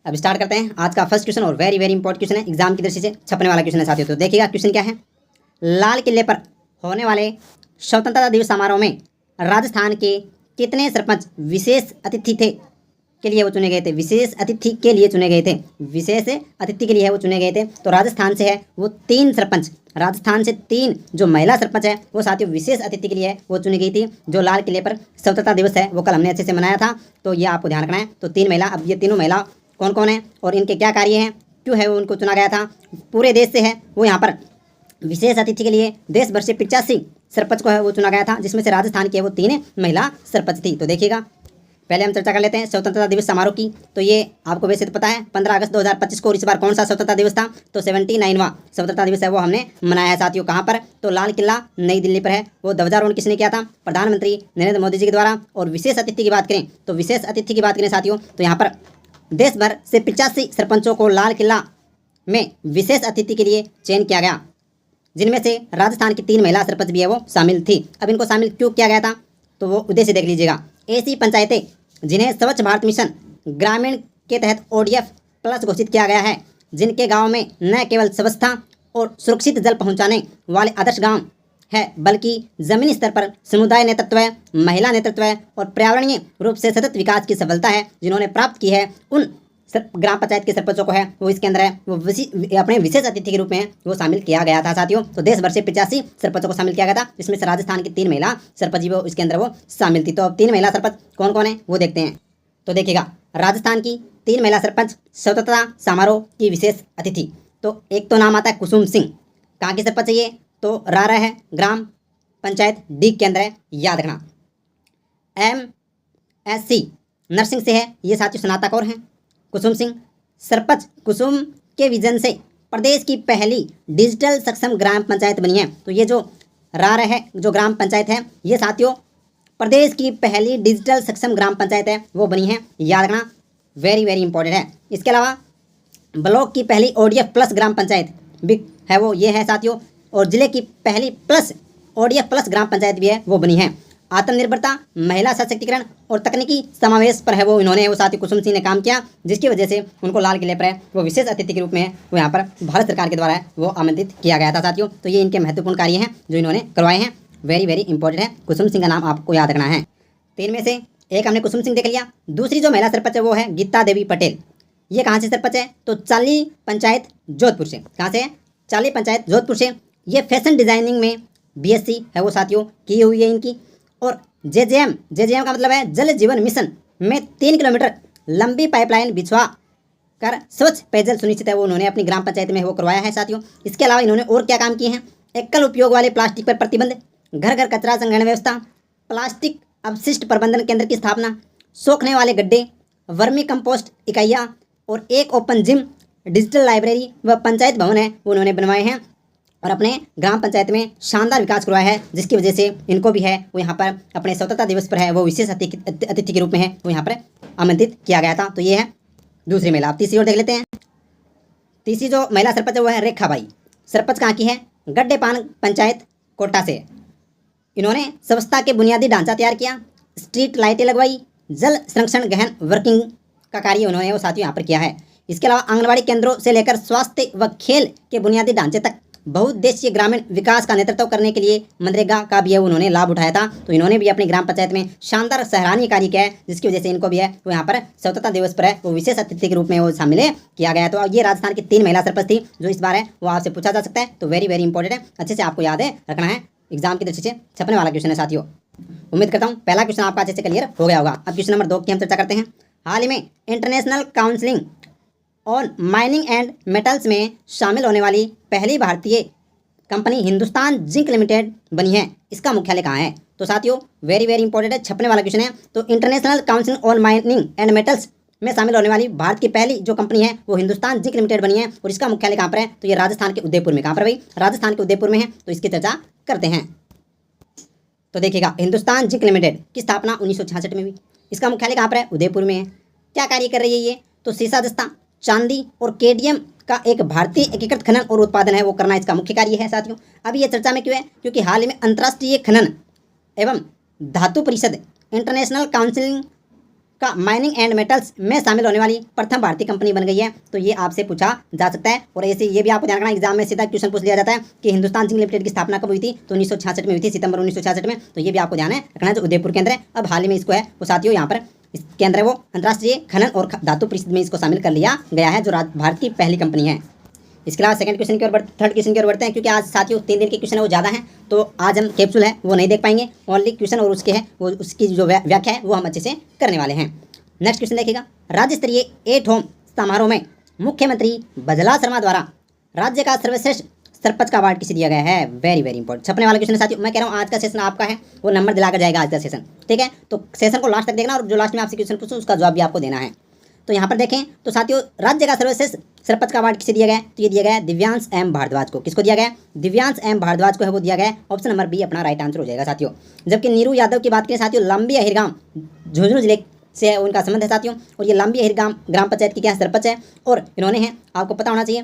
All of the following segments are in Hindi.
अब स्टार्ट करते हैं आज का फर्स्ट क्वेश्चन और वेरी वेरी इंपॉर्टेंट क्वेश्चन है, एग्जाम की दृष्टि से छपने वाला क्वेश्चन है साथियों। तो देखिएगा क्वेश्चन क्या है। लाल किले पर होने वाले स्वतंत्रता दिवस समारोह में राजस्थान के कितने सरपंच विशेष अतिथि थे के लिए वो चुने गए थे। विशेष अतिथि के लिए चुने गए थे, विशेष अतिथि के लिए है वो चुने गए थे। तो राजस्थान से है वो 3 सरपंच, राजस्थान से 3 जो महिला सरपंच है वो साथियों विशेष अतिथि के लिए है वो चुनी गई थी। जो लाल किले पर स्वतंत्रता दिवस है वो कल हमने अच्छे से मनाया था, तो ये आपको ध्यान रखना है। तो 3 महिला, अब ये तीनों महिला कौन कौन है और इनके क्या कार्य हैं, क्यों है वो उनको चुना गया था। पूरे देश से है वो यहाँ पर विशेष अतिथि के लिए देश भर से 85 सरपंच को है वो चुना गया था, जिसमें से राजस्थान की है वो 3 महिला सरपंच थी। तो देखिएगा पहले हम चर्चा कर लेते हैं स्वतंत्रता दिवस समारोह की। तो ये आपको वैसे तो पता है 15 अगस्त 2025 को, और इस बार कौन सा स्वतंत्रता दिवस था, तो 79वां स्वतंत्रता दिवस है वो हमने मनाया है साथियों। कहाँ पर, तो लाल किला नई दिल्ली पर है। वो ध्वजारोहण किसने किया था, प्रधानमंत्री नरेंद्र मोदी जी के द्वारा। और विशेष अतिथि की बात करें तो विशेष अतिथि की बात करें साथियों तो यहाँ पर देश भर से 85 सरपंचों को लाल किला में विशेष अतिथि के लिए चयन किया गया, जिनमें से राजस्थान की 3 महिला सरपंच भी है वो शामिल थी। अब इनको शामिल क्यों किया गया था, तो वो उद्देश्य देख लीजिएगा। ऐसी पंचायतें जिन्हें स्वच्छ भारत मिशन ग्रामीण के तहत ODF प्लस घोषित किया गया है, जिनके गांव में न केवल स्वच्छता और सुरक्षित जल पहुंचाने वाले आदर्श गांव है, बल्कि जमीनी स्तर पर समुदाय नेतृत्व, महिला नेतृत्व और पर्यावरणीय रूप से सतत विकास की सफलता है जिन्होंने प्राप्त की है, उन ग्राम पंचायत के सरपंचों को है वो इसके अंदर है वो अपने विशेष अतिथि के रूप में वो शामिल किया गया था साथियों। तो देश भर से 85 सरपंचों को शामिल किया गया था, जिसमें से राजस्थान की 3 महिला सरपंच वो इसके अंदर वो शामिल थी। तो अब 3 महिला सरपंच कौन कौन है वो देखते हैं। तो देखिएगा राजस्थान की 3 महिला सरपंच स्वतंत्रता समारोह की विशेष अतिथि, तो एक तो नाम आता है कुसुम सिंह। कहाँ की सरपंच है ये, तो रारा है, ग्राम पंचायत डी के अंदर है, याद रखना। MSc नर्सिंग से है ये साथियों स्नातक और हैं कुसुम सिंह। सरपंच कुसुम के विजन से प्रदेश की पहली डिजिटल सक्षम ग्राम पंचायत बनी है। तो ये जो रार है जो ग्राम पंचायत है ये साथियों प्रदेश की पहली डिजिटल सक्षम ग्राम पंचायत है वो बनी है, याद रखना, वेरी वेरी इंपॉर्टेंट है। इसके अलावा ब्लॉक की पहली ODF प्लस ग्राम पंचायत भी है वो ये है साथियों, और जिले की पहली प्लस ODF प्लस ग्राम पंचायत भी है वो बनी है। आत्मनिर्भरता, महिला सशक्तिकरण और तकनीकी समावेश पर है वो इन्होंने वो साथी कुसुम सिंह ने काम किया, जिसकी वजह से उनको लाल किले पर है वो विशेष अतिथि के रूप में वो यहाँ पर भारत सरकार के द्वारा है वो आमंत्रित किया गया था साथियों। तो ये इनके महत्वपूर्ण कार्य हैं जो इन्होंने करवाए हैं, वेरी वेरी इंपॉर्टेंट है। कुसुम सिंह का नाम आपको याद रखना है। 3 में से एक हमने कुसुम सिंह देख लिया। दूसरी जो महिला सरपंच है वो है गीता देवी पटेल। ये कहाँ से सरपंच है, तो चाली पंचायत जोधपुर से। कहाँ से है, चाली पंचायत जोधपुर से। ये फैशन डिजाइनिंग में BSc है वो साथियों की हुई है इनकी। और JJM का मतलब है जल जीवन मिशन में 3 किलोमीटर लंबी पाइपलाइन बिछवा कर स्वच्छ पेयजल सुनिश्चित है वो उन्होंने अपनी ग्राम पंचायत में वो करवाया है साथियों। इसके अलावा इन्होंने और क्या काम किए हैं, एकल उपयोग वाले प्लास्टिक पर प्रतिबंध, घर घर कचरा संग्रहण व्यवस्था, प्लास्टिक अपशिष्ट प्रबंधन केंद्र की स्थापना, सोखने वाले गड्ढे, वर्मी कंपोस्ट इकाइयाँ और एक ओपन जिम, डिजिटल लाइब्रेरी व पंचायत भवन है वो उन्होंने बनवाए हैं और अपने ग्राम पंचायत में शानदार विकास करवाया है, जिसकी वजह से इनको भी है वो यहाँ पर अपने स्वतंत्रता दिवस पर है वो विशेष अतिथि के रूप में है वो यहाँ पर आमंत्रित किया गया था। तो ये है दूसरी महिला। आप तीसरी ओर देख लेते हैं। तीसरी जो महिला सरपंच है वो है रेखा बाई। सरपंच कहाँ की है, गड्ढेपान पंचायत कोटा से। इन्होंने स्वच्छता के बुनियादी ढांचा तैयार किया, स्ट्रीट लाइटें लगवाई, जल संरक्षण गहन वर्किंग का कार्य उन्होंने वो साथियों यहाँ पर किया है। इसके अलावा आंगनबाड़ी केंद्रों से लेकर स्वास्थ्य व खेल के बुनियादी ढांचे तक बहुउद्देशीय ग्रामीण विकास का नेतृत्व करने के लिए मनरेगा का भी है उन्होंने लाभ उठाया था। तो इन्होंने भी अपनी ग्राम पंचायत में शानदार सराहनीय कार्य किया है, जिसकी वजह से इनको भी है वो यहाँ पर स्वतंत्रता दिवस पर है वो विशेष अतिथि के रूप में वो शामिल किया गया है। तो ये राजस्थान की 3 महिला सरपंच थी जो इस बार है वो आपसे पूछा जा सकता है। तो वेरी वेरी इंपॉर्टेंट है, अच्छे से आपको याद है रखना है, एग्जाम की दृष्टि से छपने वाला क्वेश्चन है साथियों। उम्मीद करता हूँ पहला क्वेश्चन आपका अच्छे से क्लियर हो गया होगा। अब क्वेश्चन नंबर 2 की हम चर्चा करते हैं। हाल ही में international counselling on mining and metals में शामिल होने वाली पहली भारतीय कंपनी हिंदुस्तान जिंक लिमिटेड बनी है। इसका मुख्यालय कहाँ है, तो साथियों वेरी वेरी इंपॉर्टेंट है, छपने वाला क्वेश्चन है। तो international council on mining and metals में शामिल होने वाली भारत की पहली जो कंपनी है वो हिंदुस्तान जिंक लिमिटेड बनी है और इसका मुख्यालय कहाँ पर है, तो ये राजस्थान के उदयपुर में। कहाँ पर भाई, राजस्थान के उदयपुर में है। तो इसकी चर्चा करते हैं। तो देखिएगा हिंदुस्तान जिंक लिमिटेड की स्थापना 1966 में हुई। इसका मुख्यालय कहाँ पर है, उदयपुर में है। क्या कार्य कर रही है ये, तो सीसा दस्ता, चांदी और केडियम का एक भारतीय एकीकृत खनन और उत्पादन है वो करना इसका मुख्य कार्य है साथियों। अभी ये चर्चा में क्यों है, क्योंकि हाल ही में अंतर्राष्ट्रीय खनन एवं धातु परिषद इंटरनेशनल काउंसिल का माइनिंग एंड मेटल्स में शामिल होने वाली प्रथम भारतीय कंपनी बन गई है। तो ये आपसे पूछा जा सकता है। और ऐसे ये भी आपको ध्यान रखना, एग्जाम में सीधा क्वेश्चन पूछ लिया जाता है कि हिंदुस्तान जिंक लिमिटेड की स्थापना कब हुई थी, तो 1966 में हुई थी, सितंबर 1966 में। तो ये भी आपको ध्यान है रखना है, जो उदयपुर के अंदर है। अब हाल ही में इसको है वो साथियों यहाँ पर इसके अंदर है वो अंतर्राष्ट्रीय खनन और धातु परिषद में इसको शामिल कर लिया गया है, जो भारत की पहली कंपनी है। इसके अलावा सेकंड क्वेश्चन की ओर थर्ड क्वेश्चन की ओर बढ़ते हैं, क्योंकि आज साथियों 3 दिन के क्वेश्चन है वो ज़्यादा हैं, तो आज हम कैप्सूल है वो नहीं देख पाएंगे, ओनली क्वेश्चन और उसके है वो उसकी जो व्याख्या है वो हम अच्छे से करने वाले हैं। नेक्स्ट क्वेश्चन देखिएगा, राज्य स्तरीय एट होम समारोह में मुख्यमंत्री बजला शर्मा द्वारा राज्य का सर्वश्रेष्ठ सरपंच का अवार्ड किसे दिया गया है। वेरी वेरी इंपॉर्टेंट छपने वाला क्वेश्चन है साथियों। मैं कह रहा हूँ आज का सेशन आपका है वो नंबर दिलाकर जाएगा आज का सेशन, ठीक है। तो सेशन को लास्ट तक देखना और जो लास्ट में आपसे क्वेश्चन पूछूं उसका जवाब भी आपको देना है। तो यहाँ पर देखें तो साथियों राज्य का सर्वश्रेष्ठ सरपंच का अवार्ड किसे दिया गया है, तो ये दिया गया है दिव्यांश एम भारद्वाज को। किसको दिया गया है, दिव्यांश एम भारद्वाज को है वो दिया गया है। ऑप्शन नंबर बी अपना राइट आंसर हो जाएगा साथियों। जबकि नीरू यादव की बात करें साथियों, लंबी अहिरगाम झुंझुनू जिले से उनका संबंध है साथियों, और ये लंबी अहिरगाम ग्राम पंचायत की क्या सरपंच है, और इन्होंने है आपको पता होना चाहिए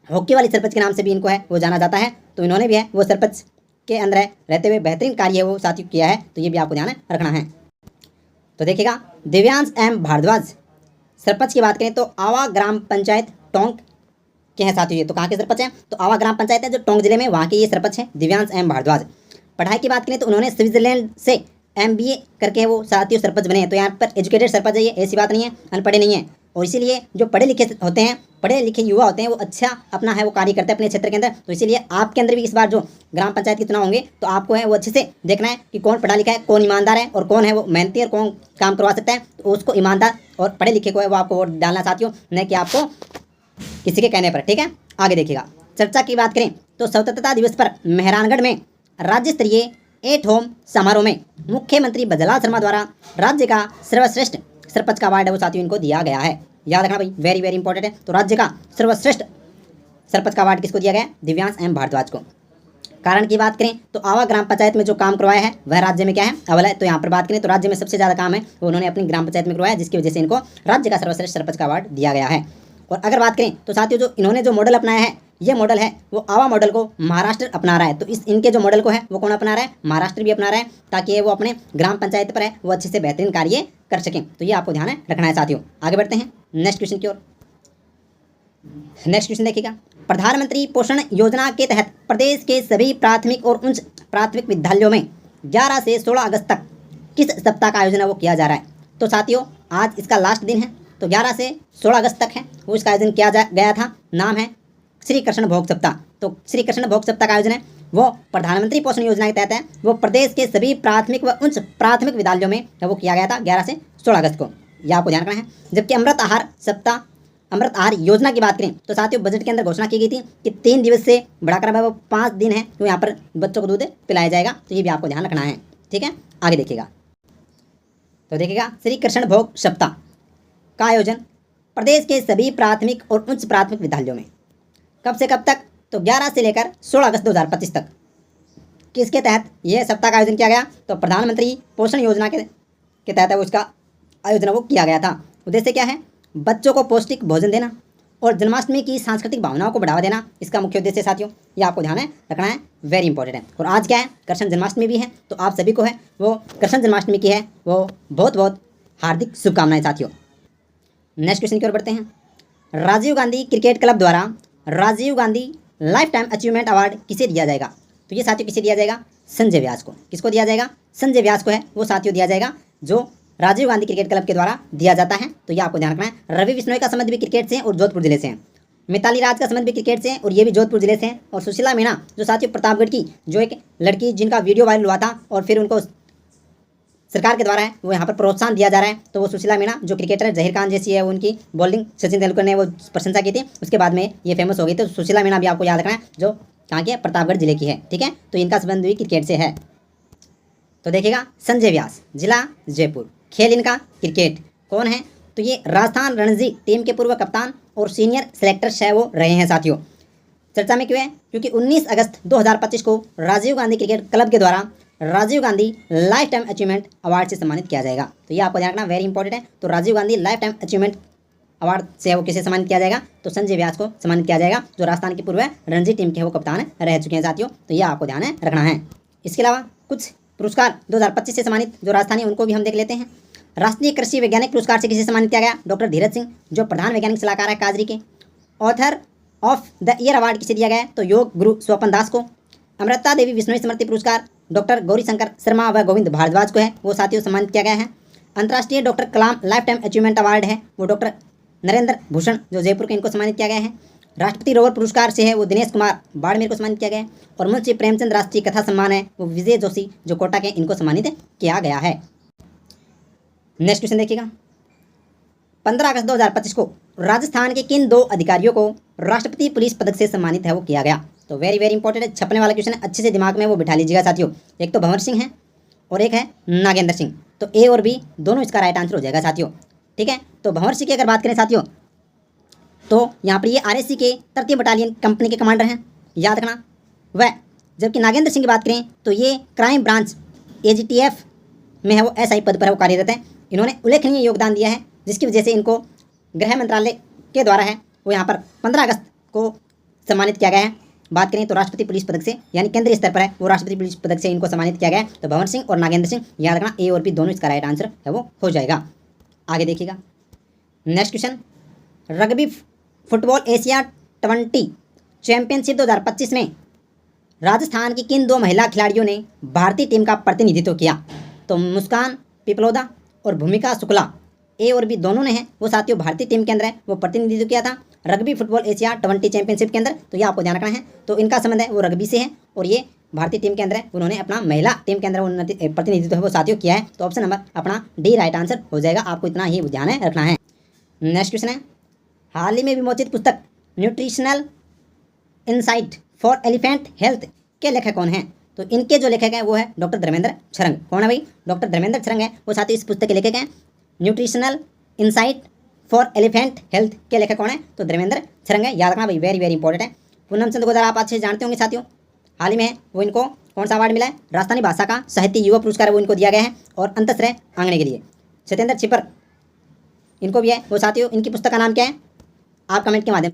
हॉकी वाली सरपंच के नाम से भी इनको है वो जाना जाता है। तो इन्होंने भी है वो सरपंच के अंदर है रहते हुए बेहतरीन कार्य है वो साथियों किया है, तो ये भी आपको ध्यान रखना है। तो देखिएगा दिव्यांश एम भारद्वाज सरपंच की बात करें तो आवा ग्राम पंचायत टोंक के हैं साथियों। ये तो कहाँ के सरपंच हैं, तो आवा ग्राम पंचायत है जो टोंक जिले में, वहाँ के ये सरपंच है दिव्यांश एम भारद्वाज। पढ़ाई की बात करें तो उन्होंने स्विट्जरलैंड से MBA करके वो साथियों सरपंच बने हैं। तो यहाँ पर एजुकेटेड सरपंच है, ये ऐसी बात नहीं है अनपढ़े नहीं है। और इसीलिए जो पढ़े लिखे होते हैं, पढ़े लिखे युवा होते हैं, वो अच्छा अपना है वो कार्य करते हैं अपने क्षेत्र के अंदर। तो इसीलिए आपके अंदर भी इस बार जो ग्राम पंचायत के चुनाव होंगे तो आपको है वो अच्छे से देखना है कि कौन पढ़ा लिखा है, कौन ईमानदार है, और कौन है वो मेहनती और कौन काम करवा सकता है। तो उसको ईमानदार और पढ़े लिखे को है वो आपको वोट डालना साथियों, न कि आपको किसी के कहने पर, ठीक है। आगे देखिएगा चर्चा की बात करें तो स्वतंत्रता दिवस पर मेहरानगढ़ में राज्य स्तरीय एट होम समारोह में मुख्यमंत्री बजलाल शर्मा द्वारा राज्य का सर्वश्रेष्ठ सरपंच का अवार्ड है वो साथियों इनको दिया गया है। याद रखना भाई, वेरी वेरी इंपॉर्टेंट है। तो राज्य का सर्वश्रेष्ठ सरपंच का अवार्ड किसको दिया गया है, दिव्यांश एम भारद्वाज को। कारण की बात करें तो आवा ग्राम पंचायत में जो काम करवाया है वह राज्य में क्या है, अव्वल है। तो यहाँ पर बात करें तो राज्य में सबसे ज़्यादा काम है वो उन्होंने अपनी ग्राम पंचायत में करवाया, जिसकी वजह से इनको राज्य का सर्वश्रेष्ठ सरपंच का अवार्ड दिया गया है। और अगर बात करें तो साथियों जो इन्होंने जो मॉडल अपनाया है, ये मॉडल है वो आवा मॉडल को महाराष्ट्र अपना रहा है। तो इस इनके जो मॉडल को है वो कौन अपना रहा है, महाराष्ट्र भी अपना रहा है, ताकि वो अपने ग्राम पंचायत पर है वो अच्छे से बेहतरीन कार्य कर सकें। तो ये आपको ध्यान रखना है साथियों। आगे बढ़ते हैं नेक्स्ट क्वेश्चन की ओर। नेक्स्ट क्वेश्चन देखिएगा, प्रधानमंत्री पोषण योजना के तहत प्रदेश के सभी प्राथमिक और उच्च प्राथमिक विद्यालयों में 11 से 16 अगस्त तक किस सप्ताह का आयोजन है वो किया जा रहा है। तो साथियों आज इसका लास्ट दिन है, तो 11 से 16 अगस्त तक है वो इसका आयोजन किया गया था। नाम है श्री कृष्ण भोग सप्ताह। तो श्री कृष्ण भोग सप्ताह का आयोजन है वो प्रधानमंत्री पोषण योजना के तहत है, वो प्रदेश के सभी प्राथमिक व उच्च प्राथमिक विद्यालयों में वो किया गया था 11 से 16 अगस्त को, यह आपको ध्यान रखना है। जबकि अमृत आहार सप्ताह, अमृत आहार योजना की बात करें तो साथियों बजट के अंदर घोषणा की गई थी कि 3 दिवस से बढ़ाकर वो 5 दिन है तो यहाँ पर बच्चों को दूध पिलाया जाएगा। तो ये भी आपको ध्यान रखना है, ठीक है। आगे देखिएगा तो देखिएगा श्री कृष्ण भोग सप्ताह का आयोजन प्रदेश के सभी प्राथमिक और उच्च प्राथमिक विद्यालयों में कब से कब तक, तो 11 से लेकर 16 अगस्त 2025 तक किसके तहत यह सप्ताह का आयोजन किया गया, तो प्रधानमंत्री पोषण योजना के तहत है वो इसका आयोजन वो किया गया था। उद्देश्य क्या है, बच्चों को पौष्टिक भोजन देना और जन्माष्टमी की सांस्कृतिक भावनाओं को बढ़ावा देना, इसका मुख्य उद्देश्य साथियों ये आपको ध्यान रखना है, वेरी इंपॉर्टेंट है। और आज क्या है, कृष्ण जन्माष्टमी भी है, तो आप सभी को है वो कृष्ण जन्माष्टमी की है वो बहुत बहुत हार्दिक शुभकामनाएं साथियों। नेक्स्ट क्वेश्चन की ओर बढ़ते हैं, राजीव गांधी क्रिकेट क्लब द्वारा Rajiv Gandhi lifetime achievement award किसे दिया जाएगा। तो ये साथियों किसे दिया जाएगा, संजय व्यास को। किसको दिया जाएगा, संजय व्यास को है वो साथियों दिया जाएगा, जो राजीव गांधी क्रिकेट क्लब के द्वारा दिया जाता है। तो ये आपको ध्यान रखना है। रवि बिश्नोई का संबंध भी क्रिकेट से है और जोधपुर जिले से है। मिताली राज का संबंध भी क्रिकेट से है और ये भी जोधपुर जिले से है। और सुशीला मीणा जो साथियों प्रतापगढ़ की जो एक लड़की जिनका वीडियो वायरल हुआ था और फिर उनको सरकार के द्वारा है वो यहाँ पर प्रोत्साहन दिया जा रहा है, तो वो सुशीला मीणा जो क्रिकेटर है, जहीर खान जैसी है उनकी बॉलिंग सचिन तेंदुलकर ने वो प्रशंसा की थी, उसके बाद में ये फेमस हो गई। तो सुशीला मीणा भी आपको याद रखना है जो कहाँ की है, प्रतापगढ़ जिले की है, ठीक है। तो इनका संबंध भी क्रिकेट से है। तो देखिएगा संजय व्यास जिला जयपुर, खेल इनका क्रिकेट, कौन है, तो ये राजस्थान रणजी टीम के पूर्व कप्तान और सीनियर सेलेक्टर है वो रहे हैं साथियों। चर्चा में क्यों है, क्योंकि 19 अगस्त 2025 को राजीव गांधी क्रिकेट क्लब के द्वारा Rajiv Gandhi lifetime achievement award से सम्मानित किया जाएगा। तो ये आपको ध्यान रखना, वेरी इंपॉर्टेंट है। तो Rajiv Gandhi lifetime achievement award से वो किसे सम्मानित किया जाएगा, तो संजय व्यास को सम्मानित किया जाएगा, जो राजस्थान की पूर्व रणजी टीम के वो कप्तान रह चुके हैं साथियों। तो ये आपको ध्यान रखना है। इसके अलावा कुछ पुरस्कार 2025 से सम्मानित जो राजस्थानी उनको भी हम देख लेते हैं। राष्ट्रीय कृषि वैज्ञानिक पुरस्कार से किसे सम्मानित किया गया? डॉक्टर धीरज सिंह, जो प्रधान वैज्ञानिक सलाहकार है काजरी के। Author of the year award किसे दिया गया है? तो योग गुरु स्वपन दास को। अमृता देवी विश्नोई स्मृति पुरस्कार डॉक्टर गौरीशंकर शर्मा व गोविंद भारद्वाज को है, वो साथियों सम्मानित किया गया है। अंतर्राष्ट्रीय डॉक्टर कलाम लाइफ टाइम अचीवमेंट अवार्ड है, वो डॉक्टर नरेंद्र भूषण जो जयपुर के, इनको सम्मानित किया गया है। राष्ट्रपति रोवर पुरस्कार से है वो दिनेश कुमार बाड़मेर को सम्मानित किया गया है। और मुंशी प्रेमचंद राष्ट्रीय कथा सम्मान है वो विजय जोशी जो कोटा के, इनको सम्मानित किया गया है। नेक्स्ट क्वेश्चन देखिएगा, 15 अगस्त 2025 को राजस्थान के किन 2 अधिकारियों को राष्ट्रपति पुलिस पदक से सम्मानित है वो किया गया? तो वेरी वेरी इंपॉर्टेंट है, छपने वाला क्वेश्चन है, अच्छे से दिमाग में वो बिठा लीजिएगा साथियों। एक तो भंवर सिंह है और एक है नागेंद्र सिंह, तो ए और बी दोनों इसका राइट आंसर हो जाएगा साथियों। ठीक है, तो भंवर सिंह की अगर बात करें साथियों, तो यहाँ पर ये आरएससी के 3य बटालियन कंपनी के कमांडर हैं, याद रखना। वह जबकि नागेंद्र सिंह की बात करें तो ये क्राइम ब्रांच एजीटीएफ में है वो एसआई पद पर है वो कार्यरत है। इन्होंने उल्लेखनीय योगदान दिया है जिसकी वजह से इनको गृह मंत्रालय के द्वारा है वो यहाँ पर 15 अगस्त को सम्मानित किया गया है। बात करें तो राष्ट्रपति पुलिस पदक से, यानी केंद्रीय स्तर पर है वो राष्ट्रपति पुलिस पदक से इनको सम्मानित किया गया है। तो भंवर सिंह और नागेंद्र सिंह, याद रखना ए और बी दोनों इसका राइट आंसर है वो हो जाएगा। आगे देखिएगा, next question, rugby football Asia 20 championship 2025 में राजस्थान की किन 2 महिला खिलाड़ियों ने भारतीय टीम का प्रतिनिधित्व किया? तो मुस्कान पिपलोदा और भूमिका शुक्ला, ए और बी दोनों ने हैं वो साथियों भारतीय टीम के अंदर है वो प्रतिनिधित्व किया था रग्बी फुटबॉल एशिया 20 चैंपियनशिप के अंदर। तो ये आपको ध्यान रखना है, तो इनका संबंध है वो रग्बी से है और ये भारतीय टीम के अंदर है, उन्होंने अपना महिला टीम के अंदर प्रतिनिधित्व है वो साथियों किया है। तो ऑप्शन नंबर अपना डी राइट आंसर हो जाएगा, आपको इतना ही ध्यान रखना है। नेक्स्ट क्वेश्चन है, हाल ही में विमोचित पुस्तक nutritional insight for elephant health के लेखक कौन हैं? तो इनके जो लेखक हैं वो है डॉक्टर धर्मेंद्र छरंग। कौन है भाई? डॉक्टर धर्मेंद्र छरंग है वो साथियों इस पुस्तक के लेखक हैं। Nutritional insight for elephant health के लेखक कौन है? तो धर्मेंद्र छरंग है, याद रखना भाई, वेरी वेरी इंपॉर्टेंट है। पूनम चंद गोदारा आप अच्छे जानते होंगे साथियों, हाल ही में वो इनको कौन सा अवार्ड मिला है? राजस्थानी भाषा का साहित्य युवा पुरस्कार वो इनको दिया गया है और अंतःश्रय आंगने के लिए। सत्येंद्र छिपर इनको भी है वो साथियों, इनकी पुस्तक का नाम क्या है? आप कमेंट के माध्यम से